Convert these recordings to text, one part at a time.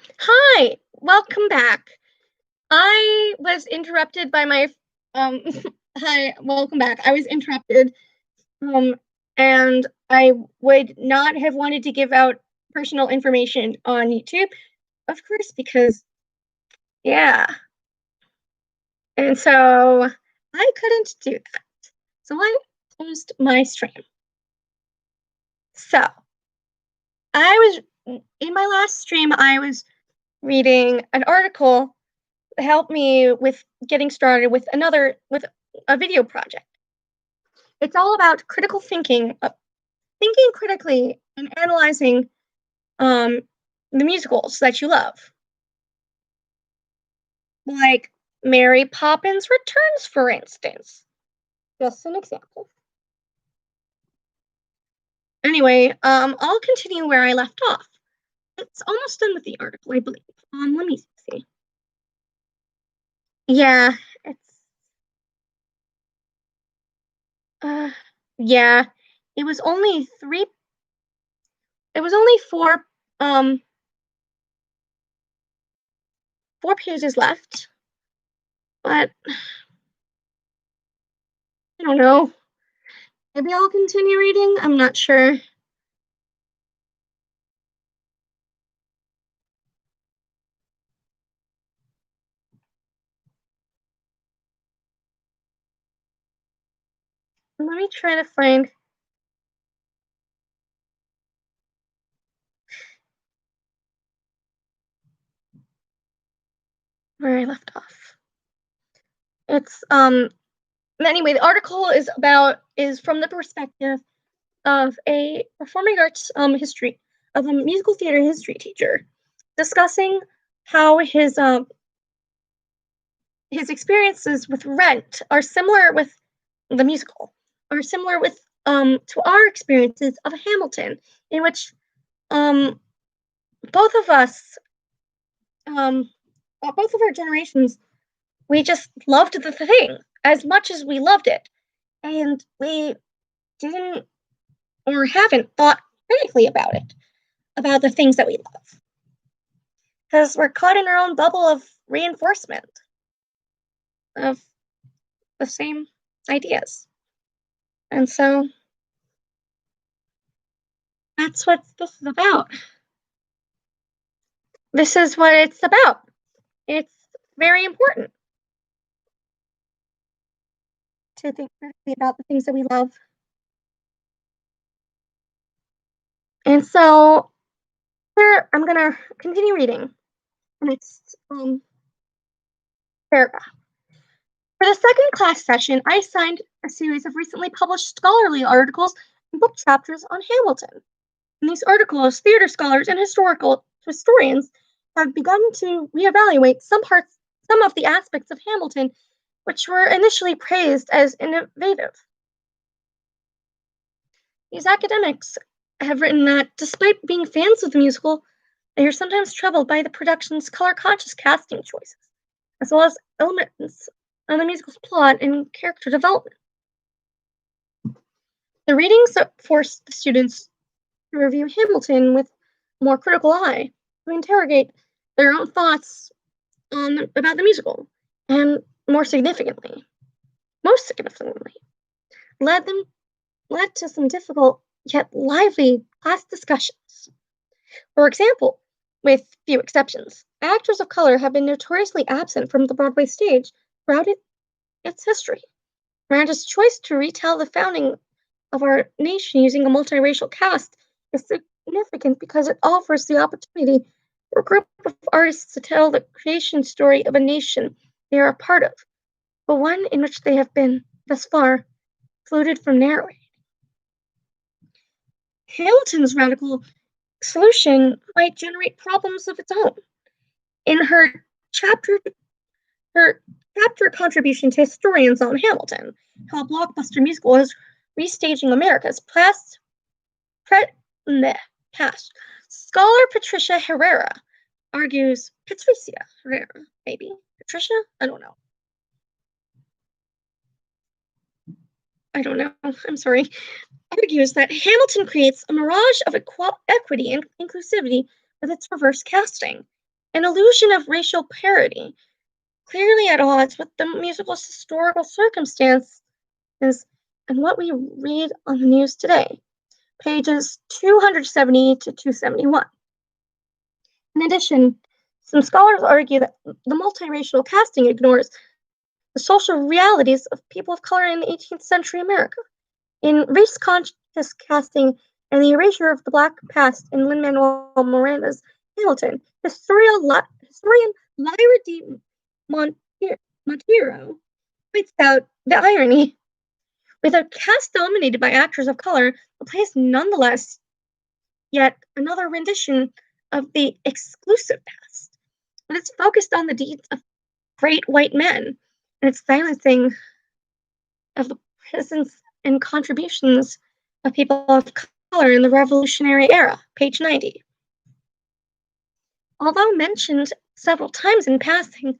Hi, welcome back. I was interrupted by my um hi, welcome back. I was interrupted um and I would not have wanted to give out personal information on YouTube, of course, because yeah. And so I couldn't do that. So I closed my stream. So, I in my last stream I was reading an article that helped me with getting started with a video project. It's all about critical thinking, thinking critically and analyzing um, the musicals that you love, like Mary Poppins Returns, for instance. Just an example. Anyway, I'll continue where I left off. It's almost done with the article, I believe. Let me see. Yeah, it's uh, yeah. It was only three. It was only um, four pages left, but I don't know. Maybe I'll continue reading. I'm not sure. Let me try to find where I left off. It's anyway, the article is from the perspective of a performing arts history of a musical theater history teacher discussing how his experiences with Rent are similar with the musical, are similar with to our experiences of Hamilton, in which um both of us both of our generations, we just loved the thing as much as we loved it, and we didn't or haven't thought critically about the things that we love, because we're caught in our own bubble of reinforcement of the same ideas. And so that's what this is about. This is what it's about. It's very important to think critically about the things that we love. And so here I'm gonna continue reading the next paragraph. For the second class session, I assigned a series of recently published scholarly articles and book chapters on Hamilton. In these articles, theater scholars and historians have begun to reevaluate some of the aspects of Hamilton which were initially praised as innovative. These academics have written that despite being fans of the musical, they are sometimes troubled by the production's color-conscious casting choices, as well as elements of the musical's plot and character development. The readings forced the students to review Hamilton with a more critical eye, to interrogate their own thoughts about the musical, and most significantly, led them led to some difficult yet lively class discussions. For example, with few exceptions, actors of color have been notoriously absent from the Broadway stage throughout its history. Miranda's choice to retell the founding of our nation using a multiracial cast is significant because it offers the opportunity for a group of artists to tell the creation story of a nation they are a part of, but one in which they have been, thus far, excluded from narrating. Hamilton's radical solution might generate problems of its own. In chapter her chapter contribution to historians on Hamilton, how a blockbuster musical is restaging America's past. Scholar Patricia Herrera argues Patricia Herrera, maybe Patricia. I don't know. I'm sorry. Argues that Hamilton creates a mirage of equity and inclusivity with its reverse casting. an illusion of racial parity, clearly at odds with the musical's historical circumstances and what we read on the news today, pages 270 to 271. In addition, some scholars argue that the multiracial casting ignores the social realities of people of color in 18th century America. In race conscious casting and the erasure of the Black past in Lin Manuel Miranda's Hamilton, historian Lyra D. Monteiro points out the irony. With a cast dominated by actors of color, the play is nonetheless yet another rendition of the exclusive past. But it's focused on the deeds of great white men and its silencing of the presence and contributions of people of color in the Revolutionary era, page 90. Although mentioned several times in passing,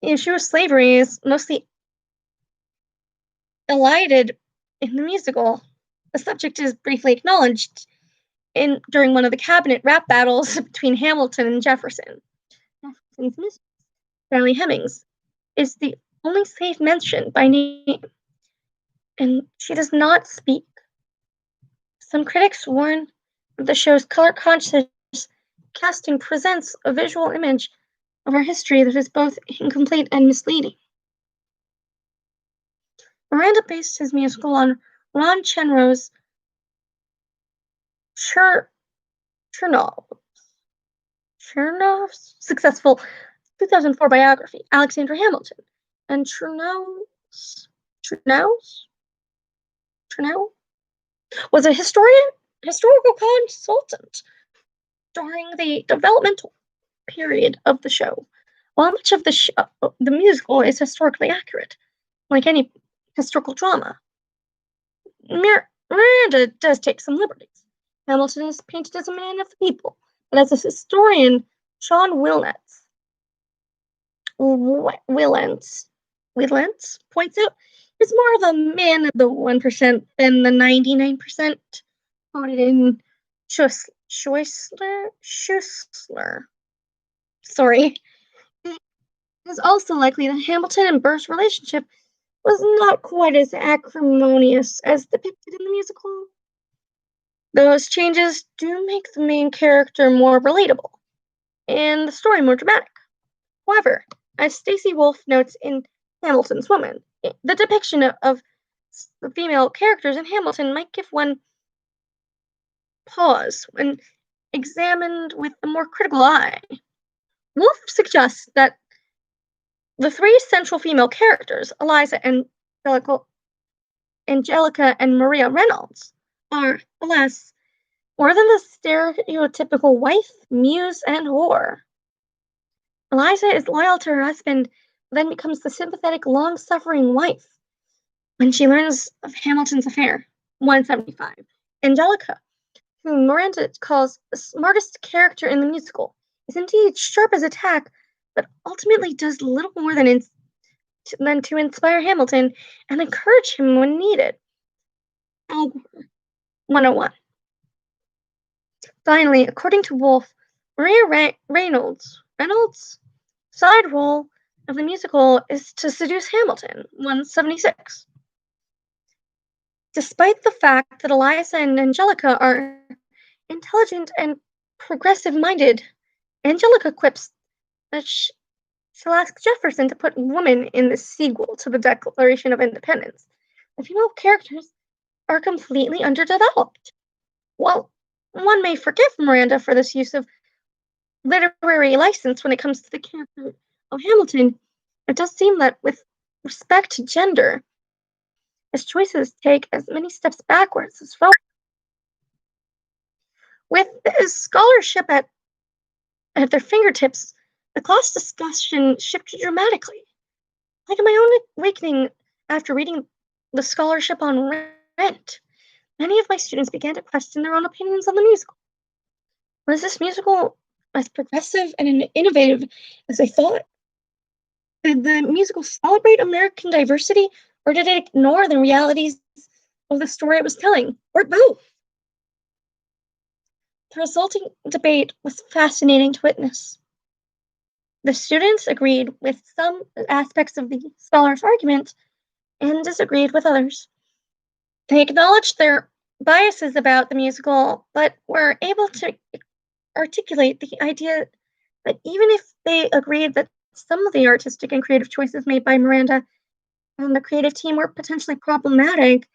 the issue of slavery is mostly elided in the musical. The subject is briefly acknowledged during one of the cabinet rap battles between Hamilton and Jefferson. Jefferson's mistress, Sally Hemings, is the only slave mentioned by name, and she does not speak. Some critics warn that the show's color-conscious casting presents a visual image of our history that is both incomplete and misleading. Miranda based his musical on Ron Chernov's Chernov's successful 2004 biography, Alexander Hamilton, and Chernow was a historical consultant during the developmental period of the show. While much of the musical is historically accurate, like any historical drama, Miranda does take some liberties. Hamilton is painted as a man of the people, but as a historian, Sean Willentz points out, is more of a man of the 1% than the 99%, quoted in Schuessler. Sorry. It is also likely that Hamilton and Burr's relationship was not quite as acrimonious as depicted in the musical. Those changes do make the main character more relatable, and the story more dramatic. However, as Stacey Wolf notes in Hamilton's Woman, the depiction of the female characters in Hamilton might give one pause when examined with a more critical eye. Wolf suggests that the three central female characters, Eliza, Angelica, and Maria Reynolds, are, alas, more than the stereotypical wife, muse, and whore. Eliza is loyal to her husband, then becomes the sympathetic, long-suffering wife when she learns of Hamilton's affair, 175. Angelica, whom Miranda calls the smartest character in the musical, is indeed sharp as a tack, but ultimately does little more than to inspire Hamilton and encourage him when needed. Al Gore, 101. Finally, according to Wolf, Maria Reynolds' side role of the musical is to seduce Hamilton, 176. Despite the fact that Eliza and Angelica are intelligent and progressive-minded, Angelica quips that she'll ask Jefferson to put woman in the sequel to the Declaration of Independence. The female characters are completely underdeveloped. Well, one may forgive Miranda for this use of literary license when it comes to the character of Hamilton. It does seem that with respect to gender, his choices take as many steps backwards as forward. With his scholarship at their fingertips, the class discussion shifted dramatically. Like my own awakening after reading the scholarship on Rent, many of my students began to question their own opinions on the musical. Was this musical as progressive and innovative as they thought? Did the musical celebrate American diversity, or did it ignore the realities of the story it was telling, or both? The resulting debate was fascinating to witness. The students agreed with some aspects of the scholar's argument and disagreed with others. They acknowledged their biases about the musical, but were able to articulate the idea that even if they agreed that some of the artistic and creative choices made by Miranda and the creative team were potentially problematic,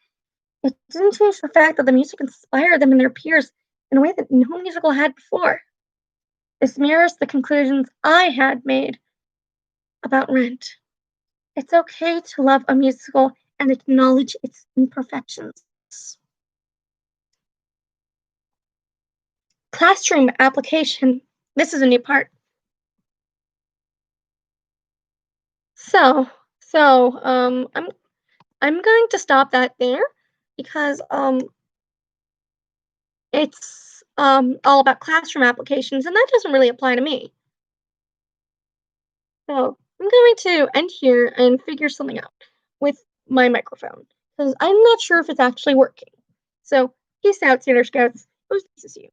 it didn't change the fact that the music inspired them and their peers in a way that no musical had before. This mirrors the conclusions I had made about Rent. It's okay to love a musical and acknowledge its imperfections. Classroom application. This is a new part. So, I'm going to stop that there because it's all about classroom applications and that doesn't really apply to me. So, I'm going to end here and figure something out with my microphone because I'm not sure if it's actually working. So, peace out, Sailor Scouts. It was nice to see you.